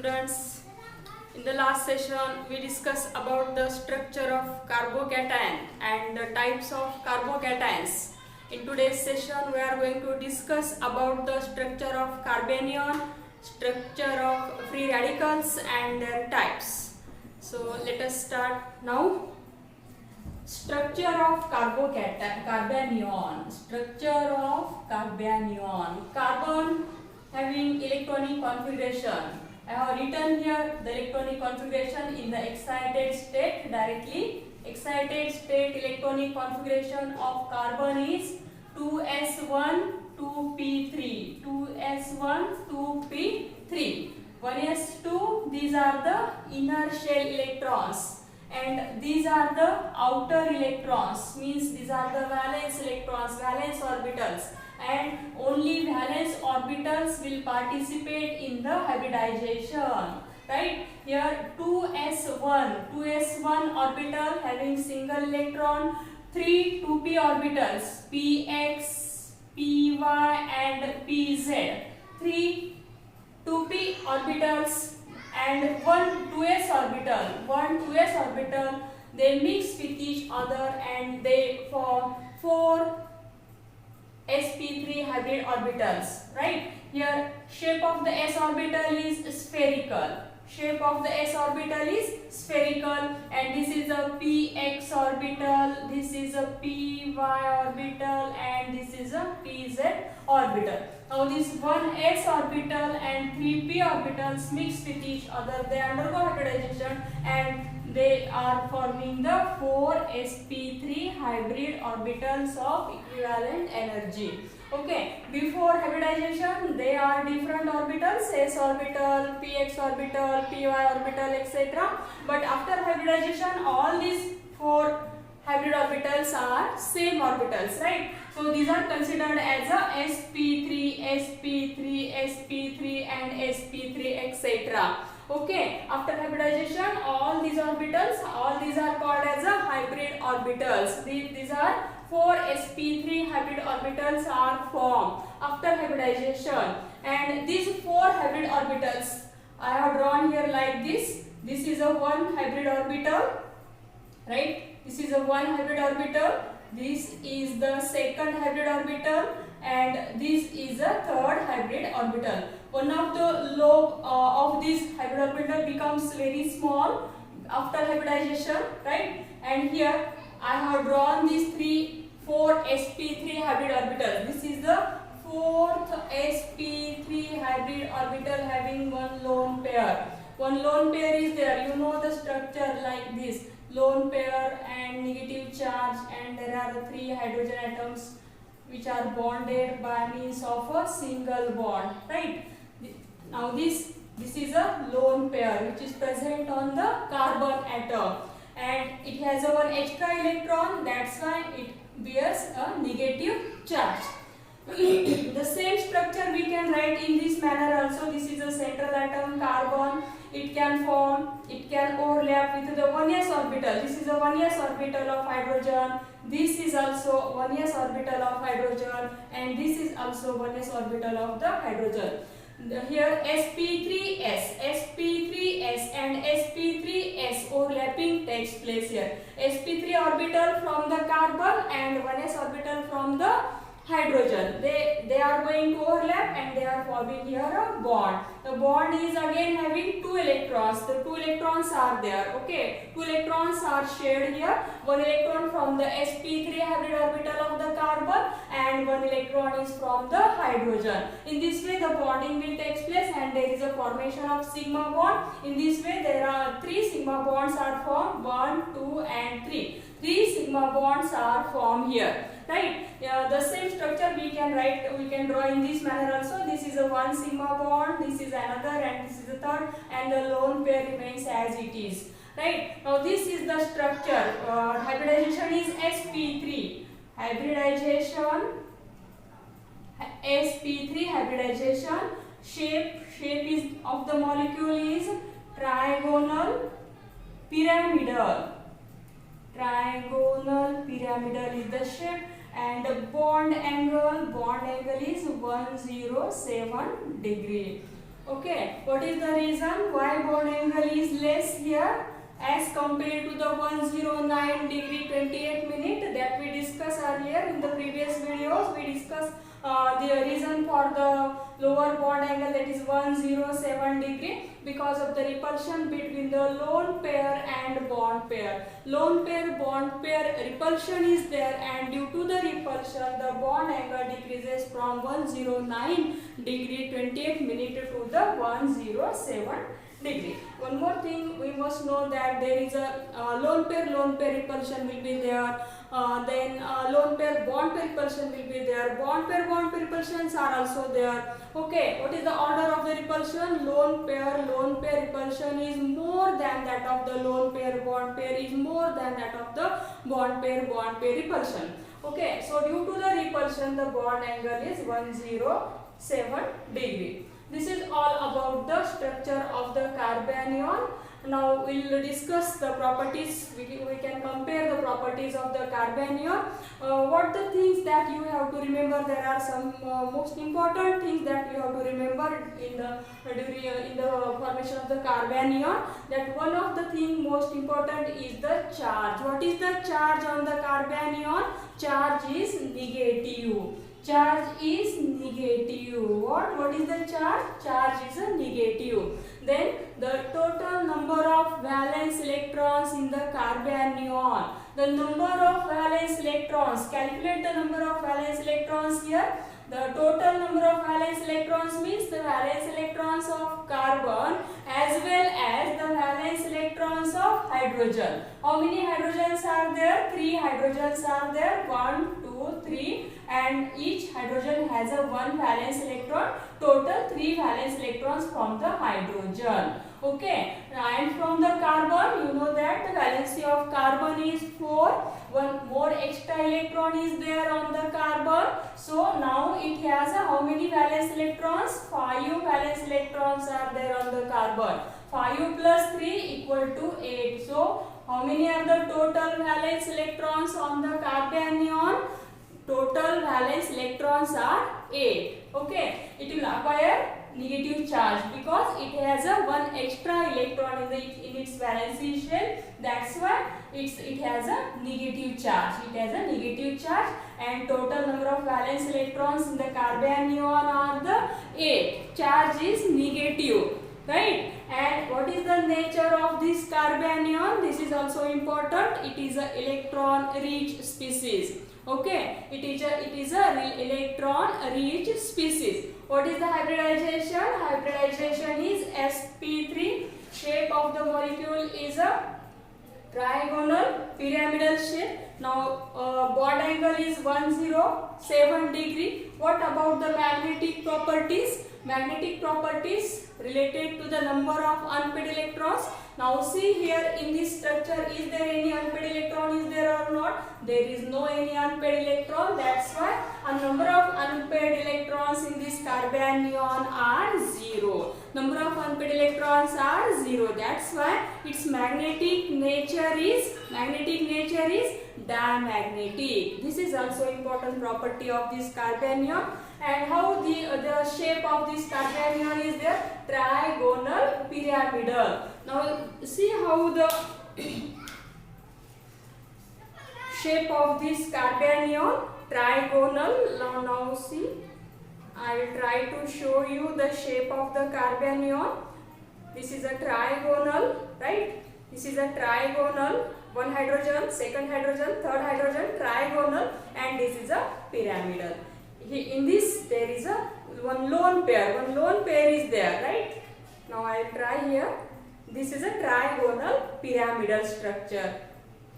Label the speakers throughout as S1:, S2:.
S1: students. In the last session we discussed about the structure of carbocation and the types of carbocations. In today's session we are going to discuss about the structure of carbanion, structure of free radicals and their types. So let us start now. Structure of carbanion. Structure of carbanion. Carbon having electronic configuration. I have written here the electronic configuration in the excited state directly. Excited state electronic configuration of carbon is 2s1 2p3. 2s1 2p3. 1s2, these are the inner shell electrons. And these are the outer electrons, means these are the valence electrons, valence orbitals, and only valence orbitals will participate in the hybridization, right? Here 2s1 orbital having single electron, 3 2p orbitals, px, py and pz, 3 2p orbitals and one 2s orbital, they mix with each other and they form 4 sp3 hybrid orbitals, right? Here shape of the s orbital is spherical. Shape of the s orbital is spherical, and this is a px orbital, this is a py orbital, and this is a pz orbital. Now this 1s orbital and 3p orbitals mix with each other, they undergo hybridization and they are forming the 4 sp3 hybrid orbitals of equivalent energy. Okay, before hybridization they are different orbitals, s orbital, px orbital, py orbital, etc. But after hybridization all these 4 hybrid orbitals are same orbitals, right? So these are considered as a sp3, sp3, sp3 and sp3, etc. Okay, after hybridization all these orbitals, all these are called as a hybrid orbitals. These are 4 sp3 hybrid orbitals are formed after hybridization, and these 4 hybrid orbitals I have drawn here like this. This is a 1 hybrid orbital, right? This is a 1 hybrid orbital, this is the second hybrid orbital, and this is a third hybrid orbital. One of the lobe of this hybrid orbital becomes very small after hybridization, right? And here I have drawn these 4 sp3 hybrid orbitals. This is the 4th sp3 hybrid orbital having one lone pair. One lone pair is there. You know the structure like this. Lone pair and negative charge, and there are 3 hydrogen atoms which are bonded by means of a single bond, right? Now this is a lone pair which is present on the carbon atom, and it has a 1 extra electron, that's why it bears a negative charge. The same structure we can write in this manner also. This is a central atom carbon. It can overlap with the 1s orbital. This is a 1s orbital of hydrogen. This is also 1s orbital of hydrogen, and this is also 1s orbital of the hydrogen. Here sp3s and sp3s overlapping takes place here. sp3 orbital from the carbon and 1s orbital from the hydrogen. They are going to overlap and they are forming here a bond. The bond is again having 2 electrons. The 2 electrons are there. Okay, 2 electrons are shared here. 1 electron from the sp3 hybrid orbital of the carbon and 1 electron is from the hydrogen. In this way the bonding will take place and there is a formation of sigma bond. In this way there are 3 sigma bonds are formed, 1, 2 and 3. 3 sigma bonds are formed here, right? The same structure we can draw in this manner also. This is a 1 sigma bond, this is another, and this is the third, and the lone pair remains as it is, right? Now this is the structure. Hybridization is sp3 hybridization. Shape is of the molecule is trigonal pyramidal. Trigonal pyramidal is the shape, and bond angle is 107 degree. Okay, what is the reason why bond angle is less here as compared to the 109 degree 28 minute that we discussed earlier in the previous videos? We discussed the reason for the lower bond angle, that is 107 degree, because of the repulsion between the lone pair and bond pair. Lone pair bond pair repulsion is there, and due to the repulsion the bond angle decreases from 109 degree 28 minute to the 107 degree. One more thing we must know, that there is a lone pair repulsion will be there, then lone pair bond pair repulsion will be there, bond pair repulsions are also there. Okay, what is the order of the repulsion? Lone pair repulsion is more than that of the lone pair bond pair is more than that of the bond pair repulsion. Okay, so due to the repulsion the bond angle is 107 degree. This is all about the structure of the carbanion. Now we will discuss the properties. We can compare the properties of the carbanion. What the things that you have to remember? There are some most important things that you have to remember in the formation of the carbanion. That one of the thing most important is the charge. What is the charge on the carbanion? Charge is negative. Charge is negative. What is the charge? Charge is a negative. Then the total number of valence electrons in the carbanion. The number of valence electrons. Calculate the number of valence electrons here. The total number of valence electrons means the valence electrons of carbon as well as the valence electrons of hydrogen. How many hydrogens are there? 3 hydrogens are there. 1, 2, 3, and each hydrogen has a 1 valence electron. Total 3 valence electrons from the hydrogen. Okay, and from the carbon, you know that the valency of carbon is 4. One more extra electron is there on the carbon. So now it has a how many valence electrons? 5 valence electrons are there on the carbon. 5 plus 3 equal to 8. So how many are the total valence electrons on the carbanion? Total valence electrons are 8. Okay, it will acquire negative charge because it has a 1 extra electron in its valency shell. That's why it has a negative charge. It has a negative charge, and total number of valence electrons in the carbanion are the 8. Charge is negative, right? And what is the nature of this carbanion? This is also important. It is a electron rich species. Okay, it is a electron rich species. What is the hybridization? Hybridization is sp3. Shape of the molecule is a trigonal pyramidal shape. Now bond angle is 107 degree. What about the magnetic properties? Magnetic properties related to the number of unpaired electrons. Now see here in this structure, is there any unpaired electron is there or not? There is no any unpaired electron. That's why a number of unpaired electrons in this carbanion are 0. Number of unpaired electrons are 0. That's why its magnetic nature is diamagnetic. This is also important property of this carbanion. And how the shape of this carbanion is there? Trigonal pyramidal. Now see how the shape of this carbanion trigonal. Now see, I will try to show you the shape of the carbanion. This is a trigonal, right? This is a trigonal. One hydrogen, second hydrogen, third hydrogen, trigonal, and this is a pyramidal. In this there is a one lone pair is there, right? Now I will try here. This is a trigonal pyramidal structure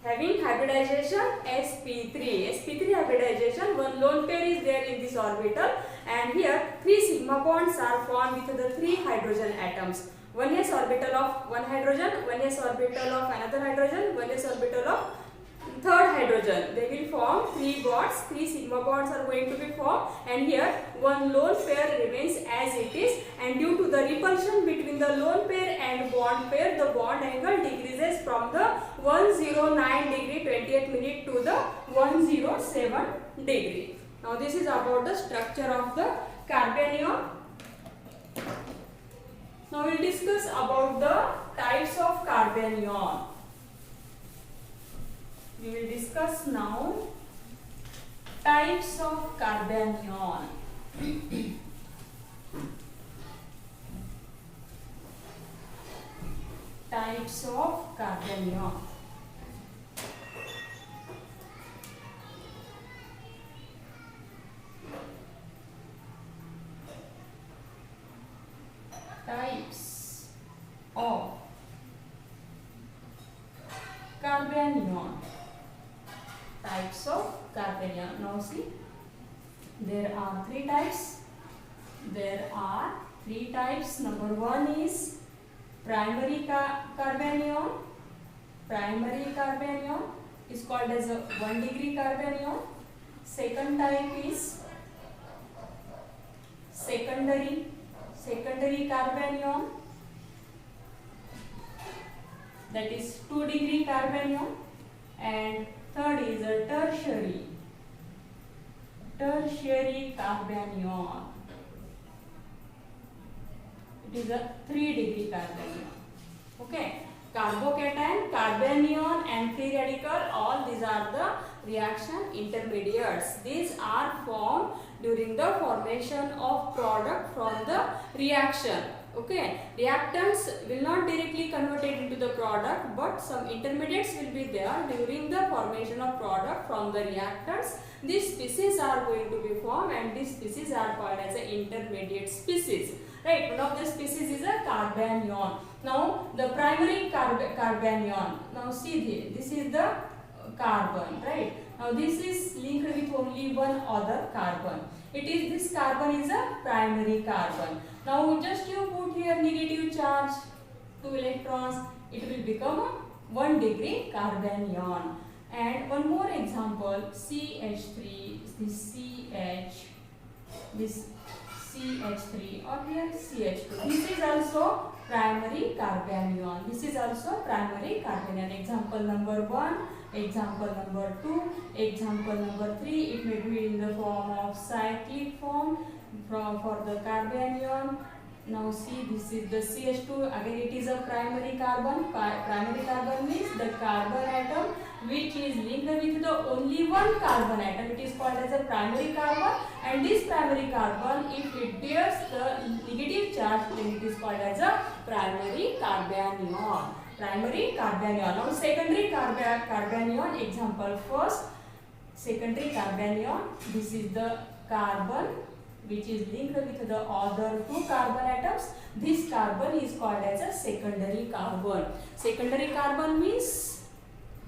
S1: having hybridization sp3. sp3 hybridization, one lone pair is there in this orbital, and here 3 sigma bonds are formed with the 3 hydrogen atoms. 1s orbital of one hydrogen, 1s orbital of another hydrogen, 1s orbital of third hydrogen. They will form 3 bonds. 3 sigma bonds are going to be formed, and here one lone pair remains as it is, and due to the repulsion between the lone pair and bond pair, the bond angle decreases from the 109 degree 28 minute to the 107 degree. Now this is about the structure of the carbanion. Now we'll discuss about the types of carbanion. We will discuss now types of carbanion. Types of carbanion. Types of carbanion. Types of carbanion. Now see, there are three types. Number one is primary carbanion. Primary carbanion is called as a 1 degree carbanion. Second type is secondary carbanion, that is 2 degree carbanion, and third is a tertiary carbanion. It is a 3 degree carbanion. Okay, carbocation, carbanion and free radical, all these are the reaction intermediates. These are formed during the formation of product from the reaction. Okay, reactants will not directly convert it into the product, but some intermediates will be there during the formation of product from the reactants. These species are going to be formed, and these species are called as an intermediate species. Right, one of the species is a carbanion. Now the primary carbanion. Now see this is the carbon, right? Now this is linked with only one other carbon. This carbon is a primary carbon. Now just you put here negative charge, 2 electrons, it will become a 1 degree carbanion. And one more example, CH3, this CH3, or here CH2. This is also primary carbanion. Example number 1, example number 2, example number 3. It may be in the form of cyclic form for the carbanion. Now see, this is the CH2. Again, it is a primary carbon. Primary carbon means the carbon atom which is linked with the only one carbon atom. It is called as a primary carbon, and this primary carbon, if it bears the negative charge, then it is called as a primary carbanion. Now secondary carbanion. Example first, secondary carbanion. This is the carbon which is linked with the other two carbon atoms. This carbon is called as a secondary carbon. Secondary carbon means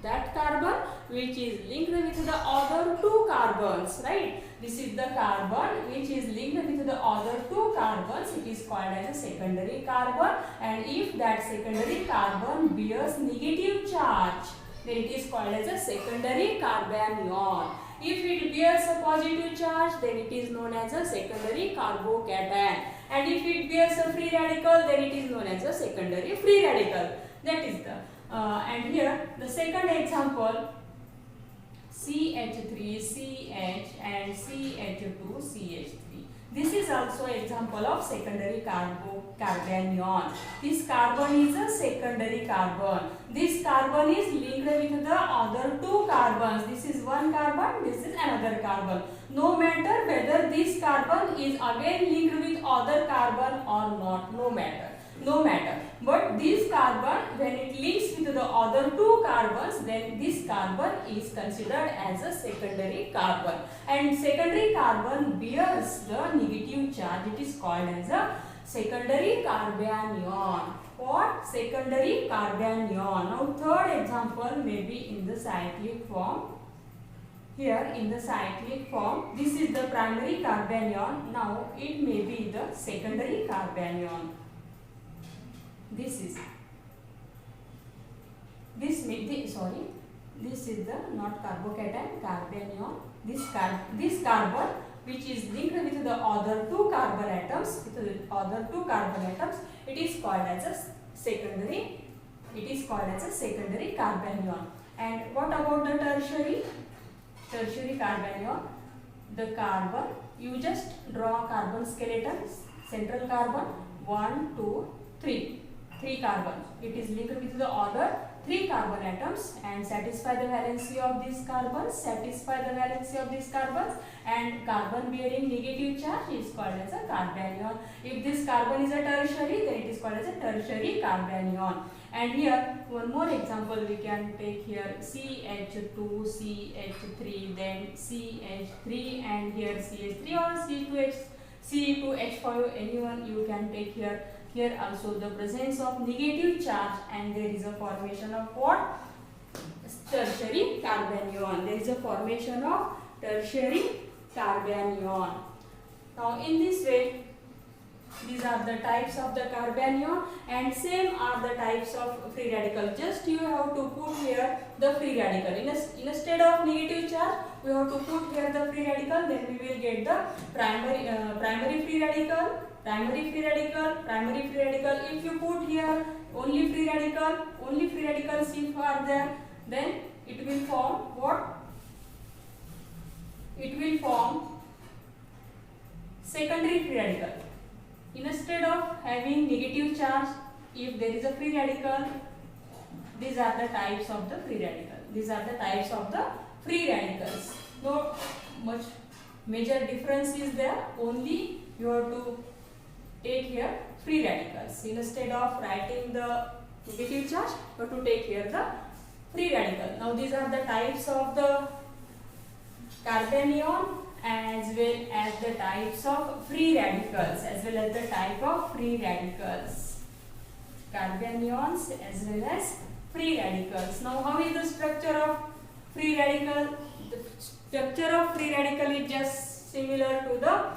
S1: that carbon which is linked with the other two carbons, right? This is the carbon which is linked with the other two carbons. It is called as a secondary carbon, and if that secondary carbon bears negative charge, then it is called as a secondary carbanion. If it bears a positive charge, then it is known as a secondary carbocation, and if it bears a free radical, then it is known as a secondary free radical. That is the and here the second example, CH3 CH and CH2 CH3. This is also example of secondary carbanion. This carbon is a secondary carbon. This carbon is linked with the other two carbons. This is one carbon, this is another carbon. No matter whether this carbon is again linked with other carbon or not, no matter. But this carbon, when it links with the other two carbons, then this carbon is considered as a secondary carbon. And secondary carbon bears the negative charge. It is called as a secondary carbanion. What? Secondary carbanion. Now third example may be in the cyclic form. Here in the cyclic form, this is the primary carbanion. Now it may be the secondary carbanion. This is the not carbocation, carbanion. This carbon which is linked with the other two carbon atoms, it is called as a secondary. Carbanion. And what about the tertiary carbanion? The carbon, you just draw carbon skeleton, central carbon 1, 2, three carbons. It is linked with the order 3 carbon atoms and satisfy the valency of these carbons, and carbon bearing negative charge is called as a carbanion. If this carbon is a tertiary, then it is called as a tertiary carbanion. And here one more example we can take here, CH2, CH3, then CH3, and here CH3 or C2H5, anyone you can take here. Here also the presence of negative charge, and there is a formation of what? Tertiary carbanion. There is a formation of tertiary carbanion. Now in this way, these are the types of the carbanion, and same are the types of free radical. Just you have to put here the free radical. Instead of negative charge, we have to put here the free radical. Then we will get the primary free radical, primary free radical, primary free radical. If you put here only free radicals if are there, then it will form what? It will form secondary free radical. Instead of having negative charge, if there is a free radical, these are the types of the free radical. These are the types of the free radicals. No much major difference is there. Only you have to take here free radicals. Instead of writing the negative charge, you have to take here the free radical. Now these are the types of the carbanion as well as the types of free radicals, carbanions as well as free radicals. Now how is the structure of free radical? The structure of free radical is just similar to the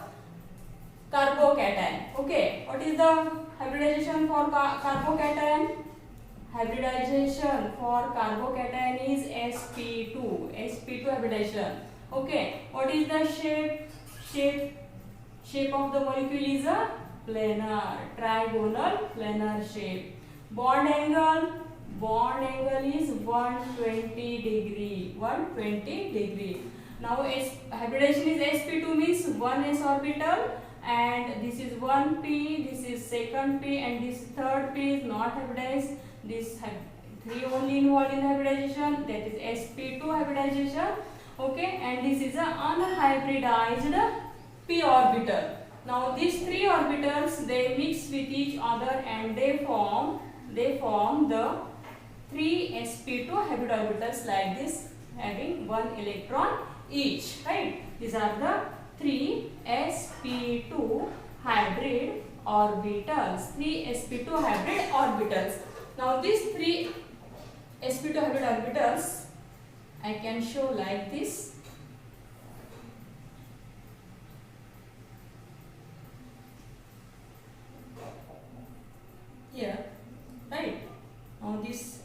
S1: carbocation. Okay, what is the hybridization for carbocation? Hybridization for carbocation is sp2 hybridization. Okay, what is the shape of the molecule is a planar, trigonal planar shape. Bond angle is 120 degree. Now hybridization is sp2 means 1 s orbital, and this is 1p, this is second p, and this third p is not hybridized. This 3 only involved in hybridization, that is sp2 hybridization. Okay, and this is an unhybridized p orbital. Now these 3 orbitals, they mix with each other and they form the 3 sp2 hybrid orbitals like this, having 1 electron each, right? These are the 3 sp2 hybrid orbitals. Now these 3 sp2 hybrid orbitals I can show like this. Here, right? Now this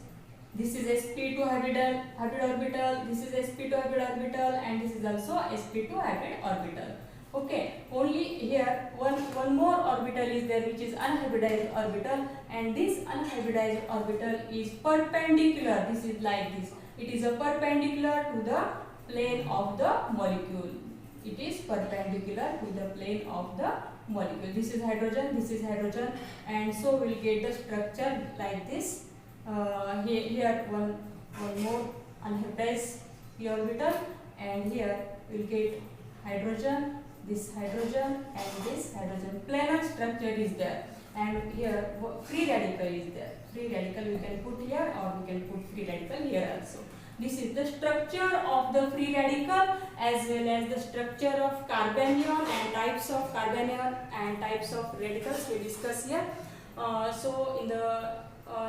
S1: is sp2 hybrid orbital, this is sp2 hybrid orbital, and this is also sp2 hybrid orbital. Okay, only here one more orbital is there, which is unhybridized orbital, and this unhybridized orbital is perpendicular. This is like this. It is a perpendicular to the plane of the molecule. It is perpendicular to the plane of the molecule. This is hydrogen, and so we'll get the structure like this. Here one more unhybridized p orbital, and here we'll get hydrogen, this hydrogen, and this hydrogen. Planar structure is there, and here free radical is there. Free radical we can put here, or we can put free radical here also. This is the structure of the free radical as well as the structure of carbanion and types of carbanion and types of radicals we discuss here. So in the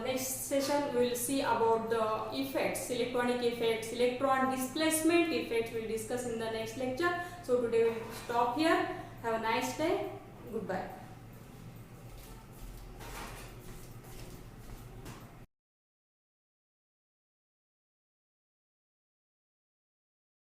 S1: next session we will see about the effects, electronic effects, electron displacement effects we will discuss in the next lecture. So today we will stop here. Have a nice day. Goodbye.